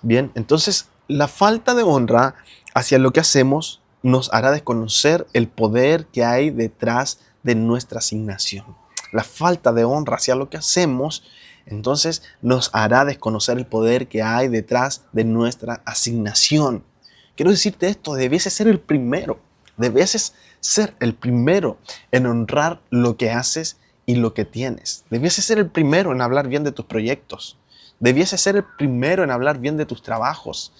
Bien, entonces la falta de honra hacia lo que hacemos nos hará desconocer el poder que hay detrás de nuestra asignación. La falta de honra hacia lo que hacemos, entonces nos hará desconocer el poder que hay detrás de nuestra asignación. Quiero decirte esto, debieses ser el primero, debieses ser el primero en honrar lo que haces y lo que tienes. Debieses ser el primero en hablar bien de tus proyectos. Debieses ser el primero en hablar bien de tus trabajos.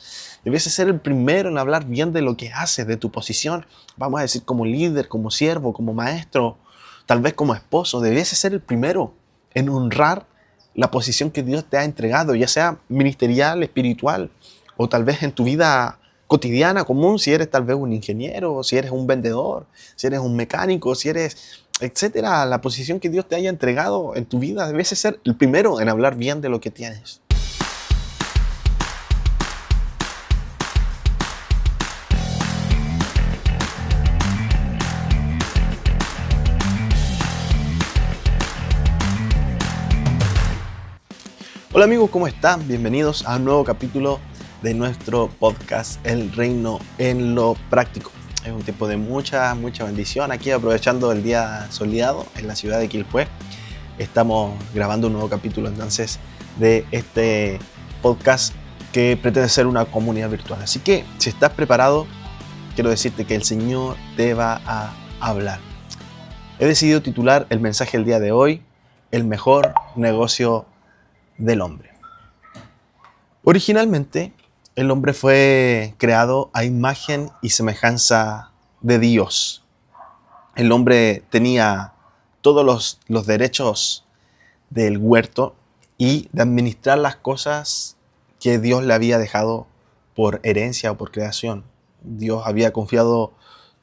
Debieses ser el primero en hablar bien de lo que haces, de tu posición. Vamos a decir como líder, como siervo, como maestro, tal vez como esposo. Debieses ser el primero en honrar la posición que Dios te ha entregado, ya sea ministerial, espiritual, o tal vez en tu vida cotidiana, común, si eres tal vez un ingeniero, si eres un vendedor, si eres un mecánico, si eres, etcétera. La posición que Dios te haya entregado en tu vida, debes ser el primero en hablar bien de lo que tienes. Hola amigos, ¿cómo están? Bienvenidos a un nuevo capítulo de nuestro podcast El Reino en lo Práctico. Es un tiempo de mucha bendición aquí, aprovechando el día soleado en la ciudad de Quilpué. Estamos grabando un nuevo capítulo entonces de este podcast que pretende ser una comunidad virtual. Así que si estás preparado, quiero decirte que el Señor te va a hablar. He decidido titular el mensaje del día de hoy, El mejor negocio del hombre. Originalmente, el hombre fue creado a imagen y semejanza de Dios. El hombre tenía todos los derechos del huerto y de administrar las cosas que Dios le había dejado por herencia o por creación. Dios había confiado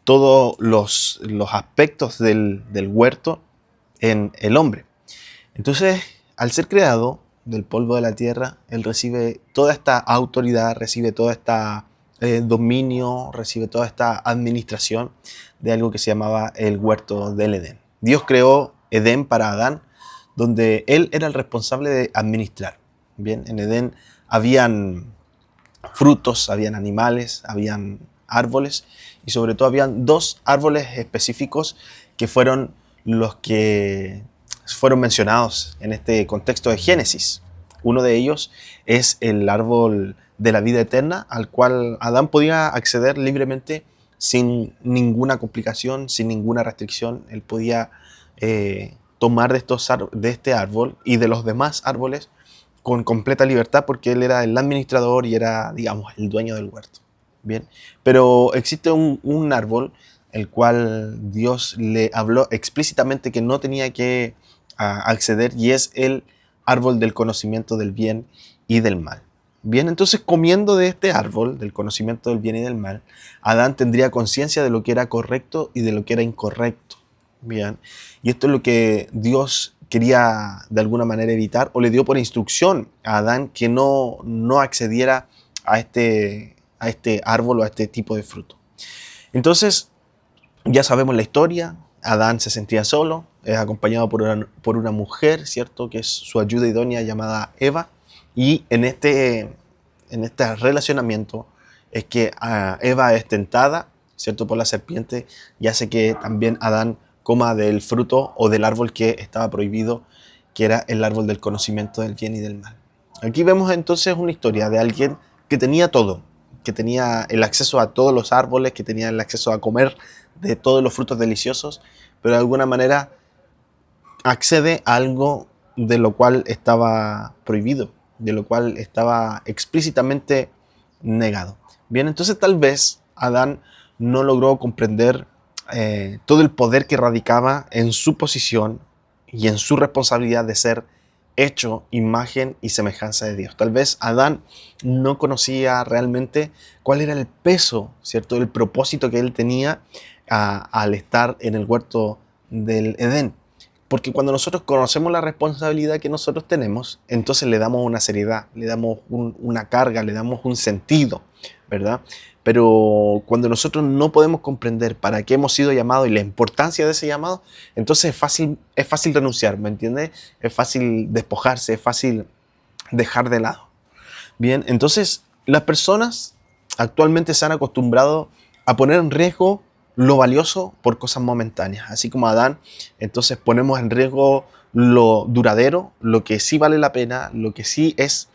todos los aspectos del huerto en el hombre. Entonces, al ser creado del polvo de la tierra, él recibe toda esta autoridad, recibe todo este dominio, recibe toda esta administración de algo que se llamaba el huerto del Edén. Dios creó Edén para Adán, donde él era el responsable de administrar. Bien, en Edén habían frutos, habían animales, habían árboles y sobre todo habían dos árboles específicos que fueron los que fueron mencionados en este contexto de Génesis. Uno de ellos es el árbol de la vida eterna, al cual Adán podía acceder libremente sin ninguna complicación, sin ninguna restricción. Él podía tomar de este árbol y de los demás árboles con completa libertad porque él era el administrador y era, digamos, el dueño del huerto. Bien, pero existe un árbol el cual Dios le habló explícitamente que no tenía que acceder, y es el árbol del conocimiento del bien y del mal. Bien, entonces comiendo de este árbol del conocimiento del bien y del mal, Adán tendría conciencia de lo que era correcto y de lo que era incorrecto. Bien, y esto es lo que Dios quería de alguna manera evitar, o le dio por instrucción a Adán que no accediera a este árbol o a este tipo de fruto. Entonces, ya sabemos la historia. Adán se sentía solo, es acompañado por una mujer, ¿cierto? Que es su ayuda idónea llamada Eva. Y en este relacionamiento es que Eva es tentada, ¿cierto? Por la serpiente, y hace que también Adán coma del fruto o del árbol que estaba prohibido, que era el árbol del conocimiento del bien y del mal. Aquí vemos entonces una historia de alguien que tenía todo, que tenía el acceso a todos los árboles, que tenía el acceso a comer de todos los frutos deliciosos, pero de alguna manera accede a algo de lo cual estaba prohibido, de lo cual estaba explícitamente negado. Bien, entonces tal vez Adán no logró comprender todo el poder que radicaba en su posición y en su responsabilidad de ser hecho imagen y semejanza de Dios. Tal vez Adán no conocía realmente cuál era el peso, ¿cierto? El propósito que él tenía al estar en el huerto del Edén. Porque cuando nosotros conocemos la responsabilidad que nosotros tenemos, entonces le damos una seriedad, le damos una carga, le damos un sentido, ¿verdad? Pero cuando nosotros no podemos comprender para qué hemos sido llamados y la importancia de ese llamado, entonces es fácil renunciar, ¿me entiendes? Es fácil despojarse, es fácil dejar de lado. Bien, entonces Las personas actualmente se han acostumbrado a poner en riesgo lo valioso por cosas momentáneas. Así como Adán, entonces ponemos en riesgo lo duradero, lo que sí vale la pena, lo que sí es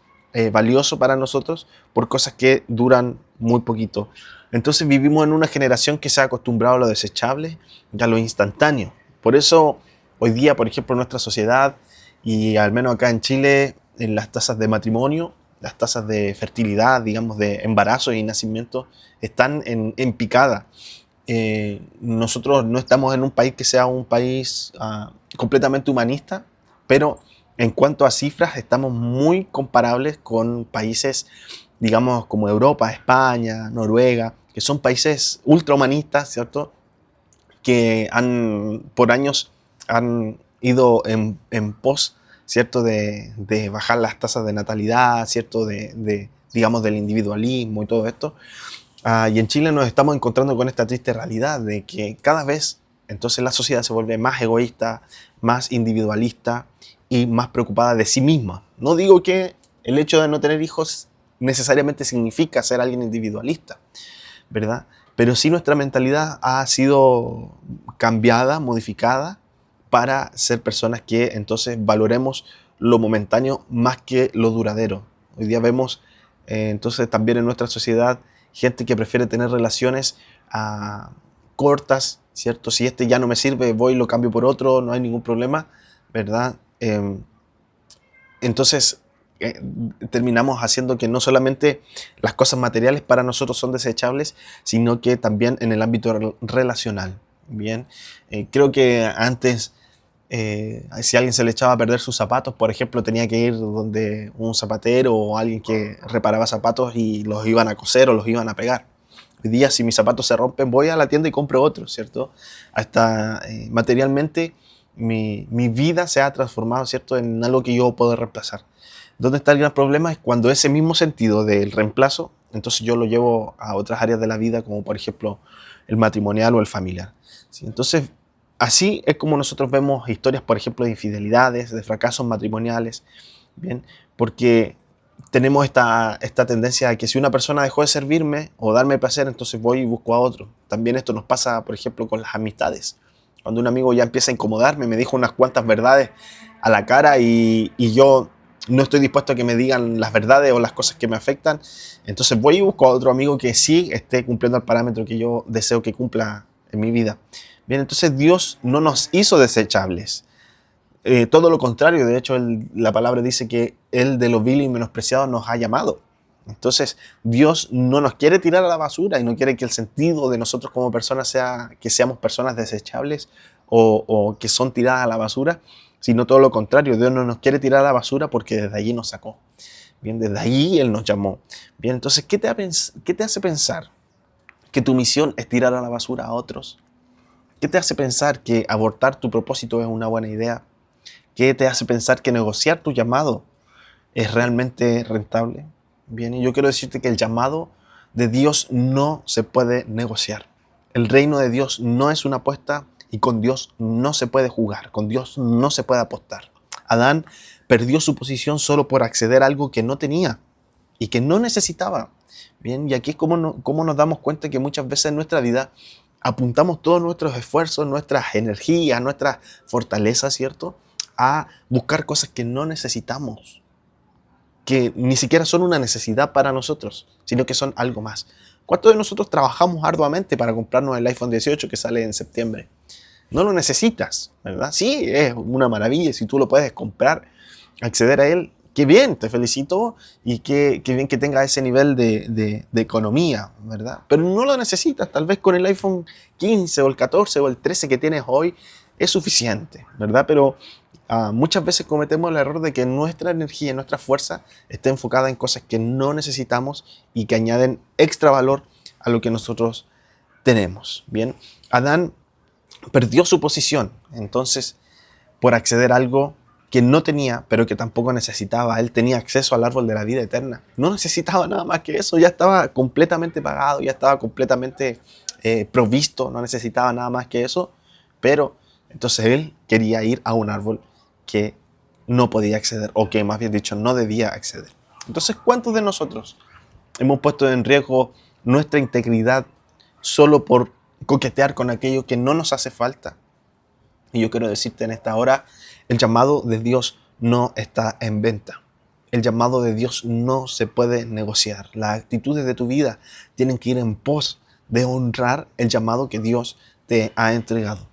valioso para nosotros, por cosas que duran muy poquito. Entonces vivimos en una generación que se ha acostumbrado a lo desechable y a lo instantáneo. Por eso hoy día, por ejemplo, en nuestra sociedad y al menos acá en Chile, en las tasas de matrimonio, las tasas de fertilidad, digamos, de embarazo y nacimiento, están en picada. Nosotros no estamos en un país que sea un país completamente humanista, pero en cuanto a cifras estamos muy comparables con países, digamos, como Europa, España, Noruega, que son países ultrahumanistas, ¿cierto? Que por años han ido en pos, ¿cierto? De bajar las tasas de natalidad, ¿cierto? Digamos, del individualismo y todo esto. Y en Chile nos estamos encontrando con esta triste realidad de que cada vez entonces la sociedad se vuelve más egoísta, más individualista y más preocupada de sí misma. No digo que el hecho de no tener hijos necesariamente significa ser alguien individualista, ¿verdad? Pero sí nuestra mentalidad ha sido cambiada, modificada para ser personas que entonces valoremos lo momentáneo más que lo duradero. Hoy día vemos entonces también en nuestra sociedad gente que prefiere tener relaciones cortas, ¿cierto? Si este ya no me sirve, voy y lo cambio por otro, no hay ningún problema, ¿verdad? Entonces eh, terminamos haciendo que no solamente las cosas materiales para nosotros son desechables, sino que también en el ámbito relacional. Bien, creo que antes, si a alguien se le echaba a perder sus zapatos, por ejemplo, tenía que ir donde un zapatero o alguien que reparaba zapatos y los iban a coser o los iban a pegar. Hoy día, si mis zapatos se rompen, voy a la tienda y compro otros, ¿cierto? Hasta materialmente mi vida se ha transformado, ¿cierto?, en algo que yo puedo reemplazar. ¿Dónde está el gran problema? Es cuando ese mismo sentido del reemplazo, entonces yo lo llevo a otras áreas de la vida, como por ejemplo el matrimonial o el familiar. ¿Sí? Entonces, así es como nosotros vemos historias, por ejemplo, de infidelidades, de fracasos matrimoniales, ¿bien? Porque tenemos esta tendencia de que si una persona dejó de servirme o darme placer, entonces voy y busco a otro. También esto nos pasa, por ejemplo, con las amistades. Cuando un amigo ya empieza a incomodarme, me dijo unas cuantas verdades a la cara y yo no estoy dispuesto a que me digan las verdades o las cosas que me afectan, entonces voy y busco a otro amigo que sí esté cumpliendo el parámetro que yo deseo que cumpla en mi vida. Bien, entonces Dios no nos hizo desechables. Todo lo contrario, de hecho la palabra dice que Él de lo vil y menospreciado nos ha llamado. Entonces Dios no nos quiere tirar a la basura y no quiere que el sentido de nosotros como personas sea que seamos personas desechables o que son tiradas a la basura, sino todo lo contrario. Dios no nos quiere tirar a la basura porque desde allí nos sacó. Bien, desde allí Él nos llamó. Bien, entonces, qué te hace pensar que tu misión es tirar a la basura a otros? ¿Qué te hace pensar que abortar tu propósito es una buena idea? ¿Qué te hace pensar que negociar tu llamado es realmente rentable? Bien, y yo quiero decirte que el llamado de Dios no se puede negociar. El reino de Dios no es una apuesta y con Dios no se puede jugar, con Dios no se puede apostar. Adán perdió su posición solo por acceder a algo que no tenía y que no necesitaba. Bien, y aquí es como nos damos cuenta que muchas veces en nuestra vida apuntamos todos nuestros esfuerzos, nuestras energías, nuestras fortalezas, ¿cierto?, a buscar cosas que no necesitamos, que ni siquiera son una necesidad para nosotros, sino que son algo más. ¿Cuántos de nosotros trabajamos arduamente para comprarnos el iPhone 18 que sale en septiembre? No lo necesitas, ¿verdad? Sí, es una maravilla si tú lo puedes comprar, acceder a él. Qué bien, te felicito y qué bien que tenga ese nivel de economía, ¿verdad? Pero no lo necesitas, tal vez con el iPhone 15 o el 14 o el 13 que tienes hoy es suficiente, ¿verdad? Pero muchas veces cometemos el error de que nuestra energía, nuestra fuerza esté enfocada en cosas que no necesitamos y que añaden extra valor a lo que nosotros tenemos. Bien, Adán perdió su posición, entonces, por acceder a algo que no tenía, pero que tampoco necesitaba. Él tenía acceso al árbol de la vida eterna. No necesitaba nada más que eso, ya estaba completamente pagado, ya estaba completamente provisto, no necesitaba nada más que eso, pero entonces él quería ir a un árbol que no podía acceder, o que más bien dicho, no debía acceder. Entonces, ¿cuántos de nosotros hemos puesto en riesgo nuestra integridad solo por coquetear con aquello que no nos hace falta. Y yo quiero decirte en esta hora, el llamado de Dios no está en venta. El llamado de Dios no se puede negociar. Las actitudes de tu vida tienen que ir en pos de honrar el llamado que Dios te ha entregado.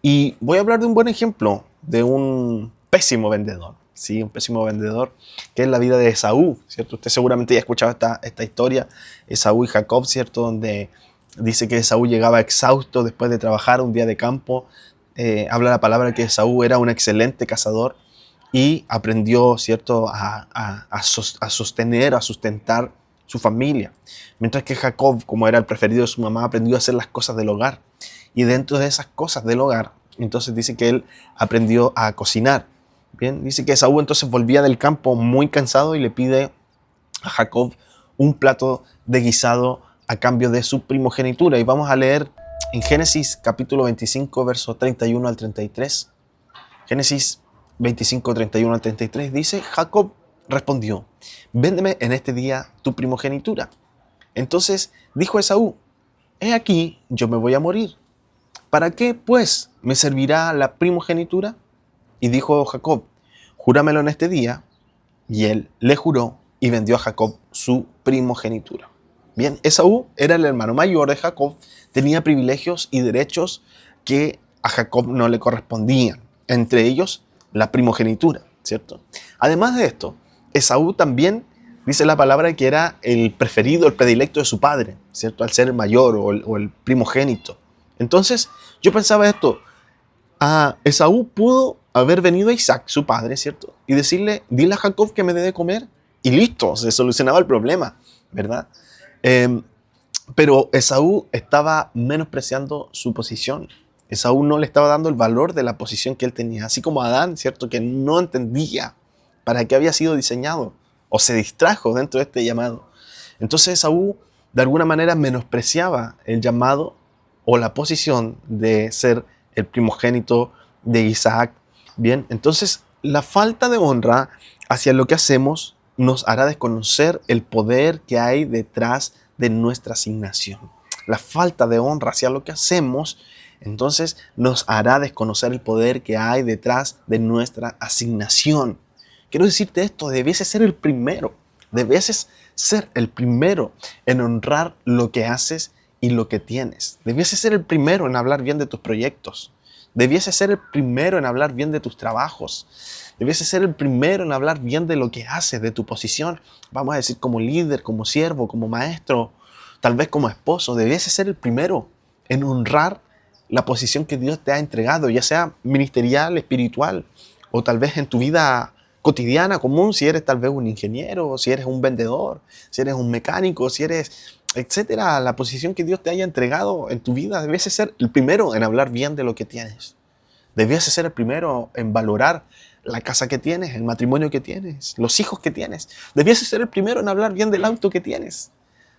Y voy a hablar de un buen ejemplo, de un pésimo vendedor. Sí, un pésimo vendedor, que es la vida de Esaú, ¿cierto? Usted seguramente ya ha escuchado esta historia, Esaú y Jacob, ¿cierto? Donde dice que Esaú llegaba exhausto después de trabajar un día de campo. Habla la palabra que Esaú era un excelente cazador y aprendió, ¿cierto?, a sostener, a sustentar su familia. Mientras que Jacob, como era el preferido de su mamá, aprendió a hacer las cosas del hogar. Y dentro de esas cosas del hogar, entonces dice que él aprendió a cocinar. Bien, dice que Esaú entonces volvía del campo muy cansado y le pide a Jacob un plato de guisado a cambio de su primogenitura. Y vamos a leer en Génesis capítulo 25, versos 31 al 33. Génesis 25, 31 al 33 dice: Jacob respondió: véndeme en este día tu primogenitura. Entonces dijo Esaú: he aquí, yo me voy a morir. ¿Para qué, pues, me servirá la primogenitura? Y dijo Jacob: júramelo en este día. Y él le juró y vendió a Jacob su primogenitura. Bien, Esaú era el hermano mayor de Jacob, tenía privilegios y derechos que a Jacob no le correspondían, entre ellos la primogenitura, ¿cierto? Además de esto, Esaú también dice la palabra que era el preferido, el predilecto de su padre, ¿cierto? Al ser el mayor o el primogénito. Entonces, yo pensaba esto: Esaú pudo haber venido a Isaac, su padre, ¿cierto? Y decirle: dile a Jacob que me dé de comer. Y listo, se solucionaba el problema, ¿verdad? Pero Esaú estaba menospreciando su posición. Esaú no le estaba dando el valor de la posición que él tenía. Así como Adán, ¿cierto? Que no entendía para qué había sido diseñado o se distrajo dentro de este llamado. Entonces Esaú de alguna manera menospreciaba el llamado o la posición de ser el primogénito de Isaac. Bien, entonces la falta de honra hacia lo que hacemos nos hará desconocer el poder que hay detrás de nuestra asignación. La falta de honra hacia lo que hacemos, entonces, nos hará desconocer el poder que hay detrás de nuestra asignación. Quiero decirte esto: debieses ser el primero. Debieses ser el primero en honrar lo que haces y lo que tienes. Debieses ser el primero en hablar bien de tus proyectos. Debieses ser el primero en hablar bien de tus trabajos. Debieses ser el primero en hablar bien de lo que haces, de tu posición. Vamos a decir, como líder, como siervo, como maestro, tal vez como esposo. Debieses ser el primero en honrar la posición que Dios te ha entregado, ya sea ministerial, espiritual, o tal vez en tu vida cotidiana, común, si eres tal vez un ingeniero, si eres un vendedor, si eres un mecánico, si eres, etcétera. La posición que Dios te haya entregado en tu vida, debes ser el primero en hablar bien de lo que tienes. Debes ser el primero en valorar la casa que tienes, el matrimonio que tienes, los hijos que tienes. Debes ser el primero en hablar bien del auto que tienes.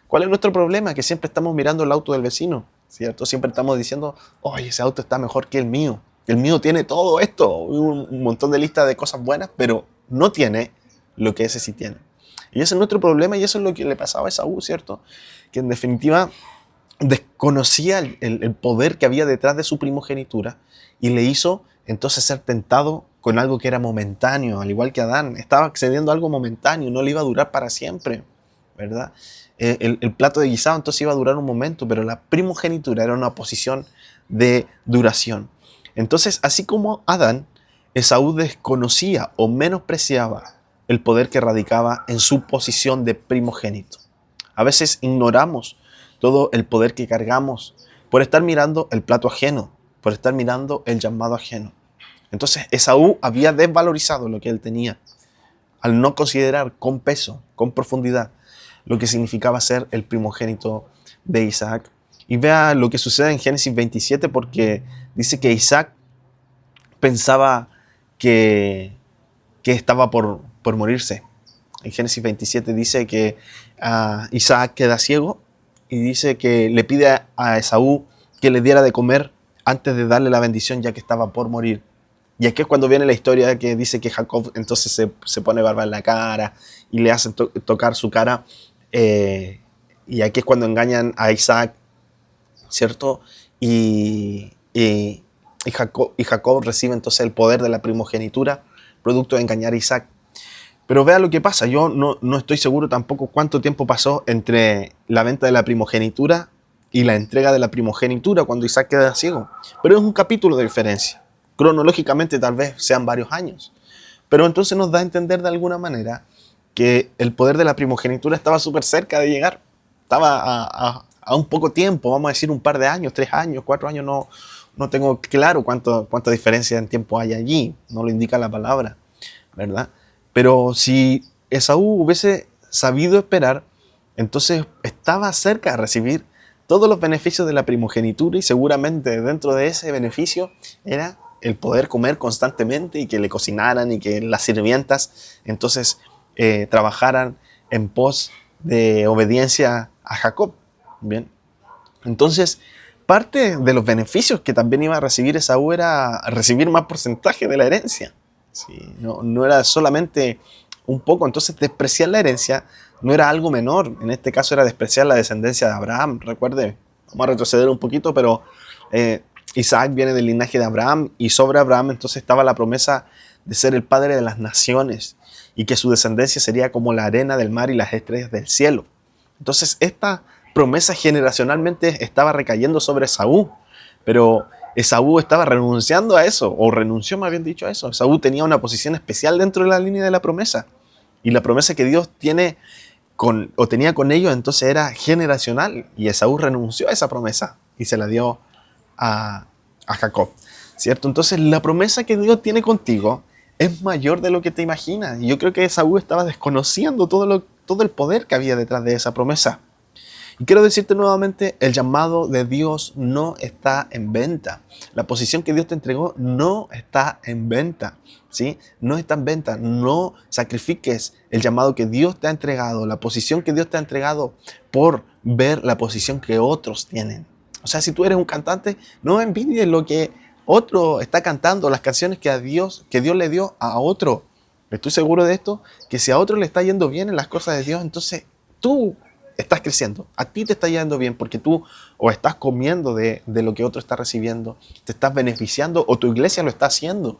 ¿Cuál es nuestro problema? Que siempre estamos mirando el auto del vecino, ¿cierto? Siempre estamos diciendo: oye, ese auto está mejor que el mío. El mío tiene todo esto, un montón de listas de cosas buenas, pero no tiene lo que ese sí tiene. Y ese es nuestro problema, y eso es lo que le pasaba a Esaú, ¿cierto? Que en definitiva desconocía el poder que había detrás de su primogenitura y le hizo entonces ser tentado con algo que era momentáneo, al igual que Adán. Estaba accediendo a algo momentáneo, no le iba a durar para siempre, ¿verdad? El plato de guisado entonces iba a durar un momento, pero la primogenitura era una posición de duración. Entonces, así como Adán, Esaú desconocía o menospreciaba el poder que radicaba en su posición de primogénito. A veces ignoramos todo el poder que cargamos por estar mirando el plato ajeno, por estar mirando el llamado ajeno. Entonces, Esaú había desvalorizado lo que él tenía al no considerar con peso, con profundidad, lo que significaba ser el primogénito de Isaac. Y vea lo que sucede en Génesis 27, porque dice que Isaac pensaba que estaba por morirse. En Génesis 27 dice que Isaac queda ciego y dice que le pide a Esaú que le diera de comer antes de darle la bendición, ya que estaba por morir. Y aquí es cuando viene la historia que dice que Jacob entonces se pone barba en la cara y le hacen tocar su cara eh, y aquí es cuando engañan a Isaac, ¿cierto? Y Jacob recibe entonces el poder de la primogenitura, producto de engañar a Isaac. Pero vea lo que pasa, yo no estoy seguro tampoco cuánto tiempo pasó entre la venta de la primogenitura y la entrega de la primogenitura cuando Isaac queda ciego. Pero es un capítulo de diferencia. Cronológicamente tal vez sean varios años. Pero entonces nos da a entender de alguna manera que el poder de la primogenitura estaba súper cerca de llegar. Estaba a un poco tiempo, vamos a decir un par de años, 3 años, 4 años, no tengo claro cuánta diferencia en tiempo hay allí, no lo indica la palabra, ¿verdad? Pero si Esaú hubiese sabido esperar, entonces estaba cerca de recibir todos los beneficios de la primogenitura y seguramente dentro de ese beneficio era el poder comer constantemente y que le cocinaran y que las sirvientas entonces trabajaran en pos de obediencia a Jacob. Bien, entonces parte de los beneficios que también iba a recibir Esaú era recibir más porcentaje de la herencia. Sí, no era solamente un poco, entonces despreciar la herencia no era algo menor, en este caso era despreciar la descendencia de Abraham. Recuerde, vamos a retroceder un poquito, pero Isaac viene del linaje de Abraham y sobre Abraham entonces estaba la promesa de ser el padre de las naciones y que su descendencia sería como la arena del mar y las estrellas del cielo. Entonces esta promesa generacionalmente estaba recayendo sobre Esaú, pero Esaú estaba renunciando a eso, o renunció más bien dicho a eso. Esaú tenía una posición especial dentro de la línea de la promesa, y la promesa que Dios tenía con ellos entonces era generacional, y Esaú renunció a esa promesa y se la dio a Jacob, ¿cierto? Entonces la promesa que Dios tiene contigo es mayor de lo que te imaginas, y yo creo que Esaú estaba desconociendo todo el poder que había detrás de esa promesa. Y quiero decirte nuevamente, el llamado de Dios no está en venta. La posición que Dios te entregó no está en venta, ¿sí? No está en venta. No sacrifiques el llamado que Dios te ha entregado, la posición que Dios te ha entregado por ver la posición que otros tienen. O sea, si tú eres un cantante, no envidies lo que otro está cantando, las canciones que Dios le dio a otro. Estoy seguro de esto, que si a otro le está yendo bien en las cosas de Dios, entonces tú estás creciendo, a ti te está yendo bien porque tú o estás comiendo de lo que otro está recibiendo, te estás beneficiando o tu iglesia lo está haciendo.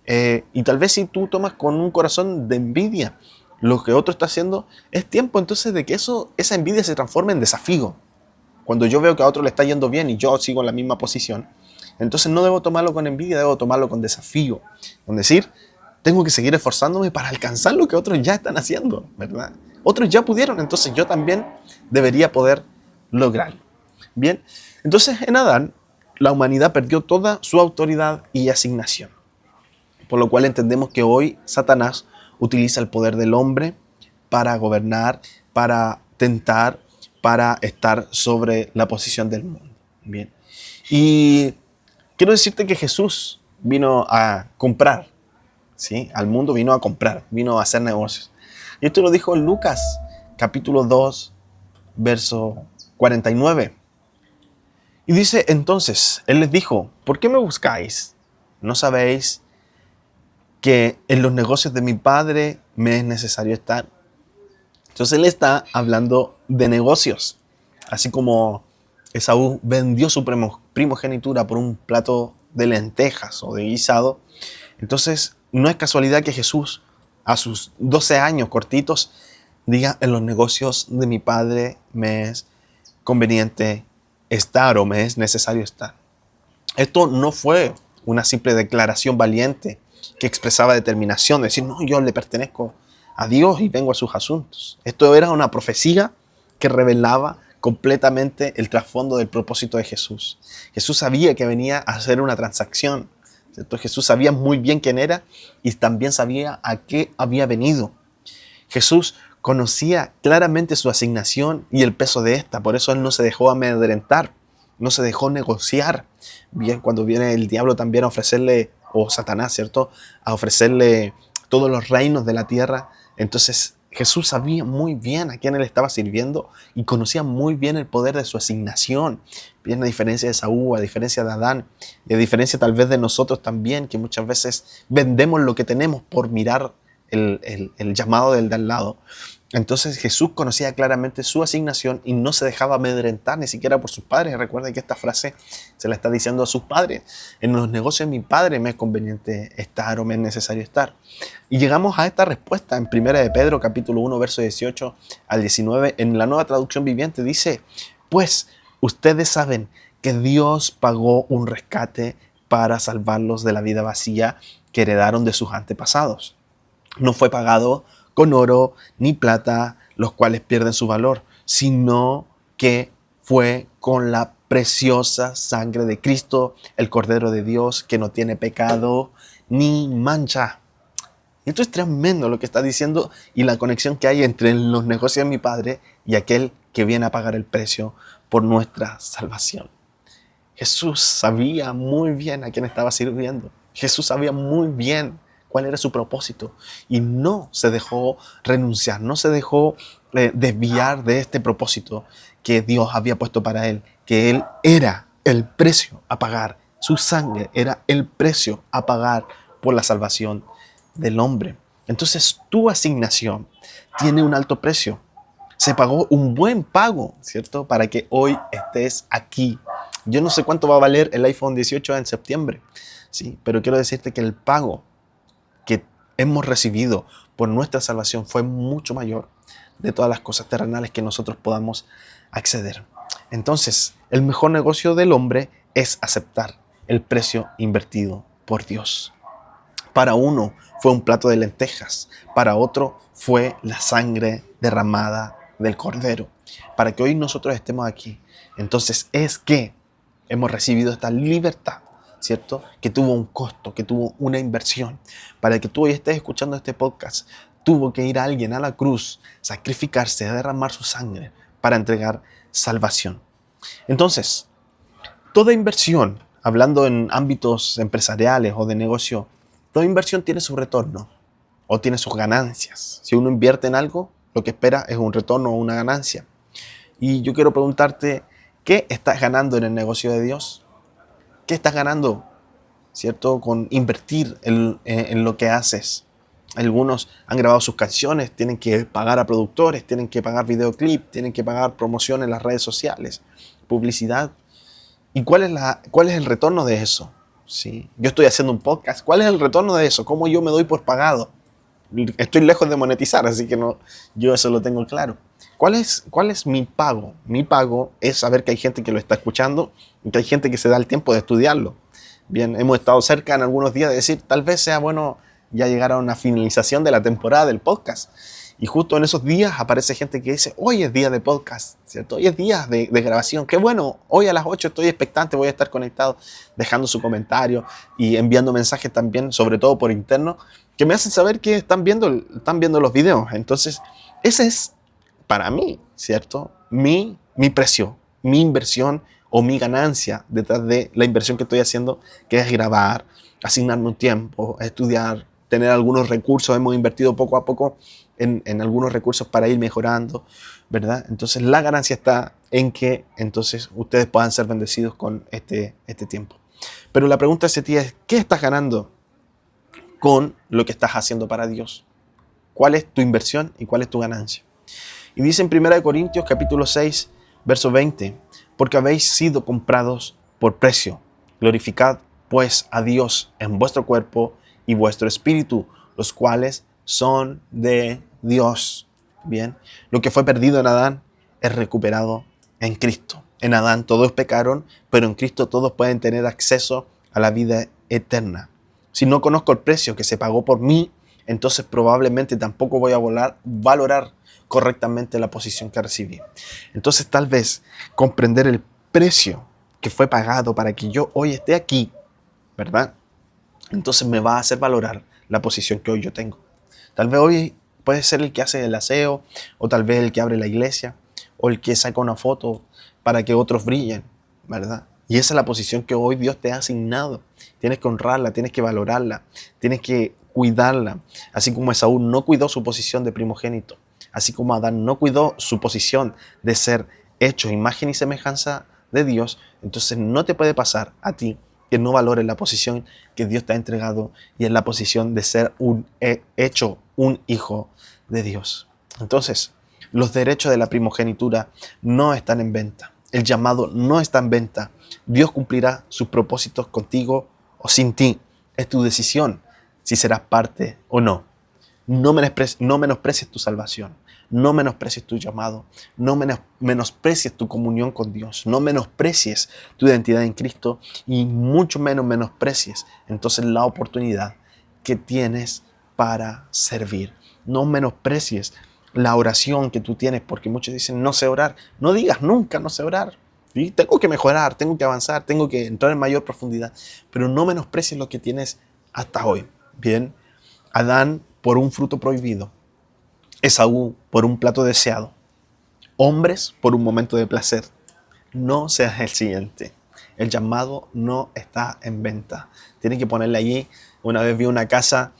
Y tal vez si tú tomas con un corazón de envidia lo que otro está haciendo, es tiempo entonces de que esa envidia se transforme en desafío. Cuando yo veo que a otro le está yendo bien y yo sigo en la misma posición, entonces no debo tomarlo con envidia, debo tomarlo con desafío. Con decir, tengo que seguir esforzándome para alcanzar lo que otros ya están haciendo, ¿verdad? Otros ya pudieron, entonces yo también debería poder lograrlo. Bien, entonces en Adán la humanidad perdió toda su autoridad y asignación. Por lo cual entendemos que hoy Satanás utiliza el poder del hombre para gobernar, para tentar, para estar sobre la posición del mundo. Bien, y quiero decirte que Jesús vino a comprar, ¿sí? Al mundo vino a comprar, vino a hacer negocios. Y esto lo dijo en Lucas, capítulo 2, verso 49. Y dice, entonces, Él les dijo, ¿por qué me buscáis? ¿No sabéis que en los negocios de mi Padre me es necesario estar? Entonces Él está hablando de negocios. Así como Esaú vendió su primogenitura por un plato de lentejas o de guisado, entonces no es casualidad que Jesús a sus 12 años cortitos diga, en los negocios de mi Padre me es conveniente estar o me es necesario estar. Esto no fue una simple declaración valiente que expresaba determinación, de decir, no, yo le pertenezco a Dios y vengo a sus asuntos. Esto era una profecía que revelaba completamente el trasfondo del propósito de Jesús. Jesús sabía que venía a hacer una transacción, ¿cierto? Jesús sabía muy bien quién era y también sabía a qué había venido. Jesús conocía claramente su asignación y el peso de esta, por eso Él no se dejó amedrentar, no se dejó negociar. Bien, cuando viene el diablo también a ofrecerle, o Satanás, ¿cierto?, a ofrecerle todos los reinos de la tierra, entonces Jesús sabía muy bien a quién Él estaba sirviendo y conocía muy bien el poder de su asignación. Bien, a diferencia de Saúl, a diferencia de Adán, y a diferencia tal vez de nosotros también, que muchas veces vendemos lo que tenemos por mirar el llamado del de al lado. Entonces Jesús conocía claramente su asignación y no se dejaba amedrentar ni siquiera por sus padres. Recuerda que esta frase se la está diciendo a sus padres. En los negocios de mi padre me es conveniente estar o me es necesario estar. Y llegamos a esta respuesta en 1 de Pedro capítulo 1 verso 18 al 19. En la Nueva Traducción Viviente dice: pues ustedes saben que Dios pagó un rescate para salvarlos de la vida vacía que heredaron de sus antepasados. No fue pagado con oro ni plata, los cuales pierden su valor, sino que fue con la preciosa sangre de Cristo, el Cordero de Dios, que no tiene pecado ni mancha. Y esto es tremendo lo que está diciendo y la conexión que hay entre los negocios de mi Padre y aquel que viene a pagar el precio por nuestra salvación. Jesús sabía muy bien a quién estaba sirviendo. Jesús sabía muy bien cuál era su propósito y no se dejó renunciar, no se dejó desviar de este propósito que Dios había puesto para él, que él era el precio a pagar, su sangre era el precio a pagar por la salvación del hombre. Entonces tu asignación tiene un alto precio. Se pagó un buen pago, ¿cierto? Para que hoy estés aquí. Yo no sé cuánto va a valer el iPhone 18 en septiembre, ¿sí? Pero quiero decirte que el pago que hemos recibido por nuestra salvación fue mucho mayor de todas las cosas terrenales que nosotros podamos acceder. Entonces, el mejor negocio del hombre es aceptar el precio invertido por Dios. Para uno fue un plato de lentejas, para otro fue la sangre derramada del Cordero. Para que hoy nosotros estemos aquí, entonces es que hemos recibido esta libertad, ¿cierto? Que tuvo un costo, que tuvo una inversión. Para que tú hoy estés escuchando este podcast, tuvo que ir alguien a la cruz, sacrificarse, derramar su sangre para entregar salvación. Entonces, toda inversión, hablando en ámbitos empresariales o de negocio, toda inversión tiene su retorno o tiene sus ganancias. Si uno invierte en algo, lo que espera es un retorno o una ganancia. Y yo quiero preguntarte, ¿qué estás ganando en el negocio de Dios? ¿Qué estás ganando, cierto, con invertir en lo que haces? Algunos han grabado sus canciones, tienen que pagar a productores, tienen que pagar videoclip, tienen que pagar promoción en las redes sociales, publicidad. ¿Y cuál es el retorno de eso? ¿Sí? Yo estoy haciendo un podcast. ¿Cuál es el retorno de eso? ¿Cómo yo me doy por pagado? Estoy lejos de monetizar, así que no, yo eso lo tengo claro. ¿Cuál es mi pago? Mi pago es saber que hay gente que lo está escuchando y que hay gente que se da el tiempo de estudiarlo. Bien, hemos estado cerca en algunos días de decir, tal vez sea bueno ya llegar a una finalización de la temporada del podcast. Y justo en esos días aparece gente que dice, hoy es día de podcast, ¿cierto? Hoy es día de grabación. Qué bueno, hoy a las 8 estoy expectante, voy a estar conectado, dejando su comentario y enviando mensajes también, sobre todo por interno, que me hacen saber que están viendo los videos. Entonces, ese es, para mí, ¿cierto? Mi precio, mi inversión o mi ganancia detrás de la inversión que estoy haciendo, que es grabar, asignarme un tiempo, estudiar, tener algunos recursos. Hemos invertido poco a poco en algunos recursos para ir mejorando, ¿verdad? Entonces la ganancia está en que entonces ustedes puedan ser bendecidos con este tiempo. Pero la pregunta hacia ti es, ¿qué estás ganando con lo que estás haciendo para Dios? ¿Cuál es tu inversión y cuál es tu ganancia? Y dice en 1 Corintios capítulo 6, verso 20, porque habéis sido comprados por precio. Glorificad pues a Dios en vuestro cuerpo y vuestro espíritu, los cuales son de Dios. Bien, lo que fue perdido en Adán es recuperado en Cristo. En Adán todos pecaron, pero en Cristo todos pueden tener acceso a la vida eterna. Si no conozco el precio que se pagó por mí, entonces probablemente tampoco voy a valorar correctamente la posición que recibí. Entonces tal vez comprender el precio que fue pagado para que yo hoy esté aquí, ¿verdad? Entonces me va a hacer valorar la posición que hoy yo tengo. Tal vez hoy puede ser el que hace el aseo, o tal vez el que abre la iglesia, o el que saca una foto para que otros brillen, ¿verdad? Y esa es la posición que hoy Dios te ha asignado. Tienes que honrarla, tienes que valorarla, tienes que cuidarla. Así como Esaú no cuidó su posición de primogénito, así como Adán no cuidó su posición de ser hecho imagen y semejanza de Dios, entonces no te puede pasar a ti que no valores la posición que Dios te ha entregado y es la posición de ser hecho un hijo de Dios. Entonces, los derechos de la primogenitura no están en venta. El llamado no está en venta. Dios cumplirá sus propósitos contigo o sin ti. Es tu decisión si serás parte o no. No menosprecies tu salvación. No menosprecies tu llamado. No menosprecies tu comunión con Dios. No menosprecies tu identidad en Cristo. Y mucho menos menosprecies entonces la oportunidad que tienes para servir. No menosprecies la oración que tú tienes, porque muchos dicen no sé orar. No digas nunca no sé orar. ¿Sí? Tengo que mejorar, tengo que avanzar, tengo que entrar en mayor profundidad. Pero no menosprecies lo que tienes hasta hoy. Bien, Adán por un fruto prohibido, Esaú por un plato deseado, hombres por un momento de placer. No seas el siguiente. El llamado no está en venta. Tienes que ponerle allí. Una vez vi una casa,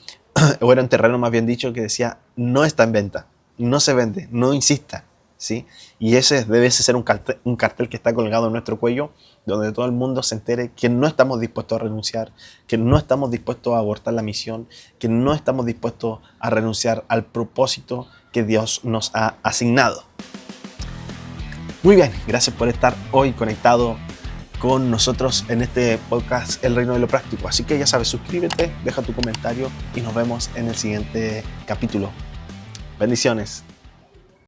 o era un terreno más bien dicho, que decía no está en venta, no se vende, no insista. ¿Sí? Y ese debe ser un cartel que está colgado en nuestro cuello, donde todo el mundo se entere que no estamos dispuestos a renunciar, que no estamos dispuestos a abortar la misión, que no estamos dispuestos a renunciar al propósito que Dios nos ha asignado. Muy bien, gracias por estar hoy conectado con nosotros en este podcast El Reino de lo Práctico. Así que ya sabes, suscríbete, deja tu comentario y nos vemos en el siguiente capítulo. Bendiciones.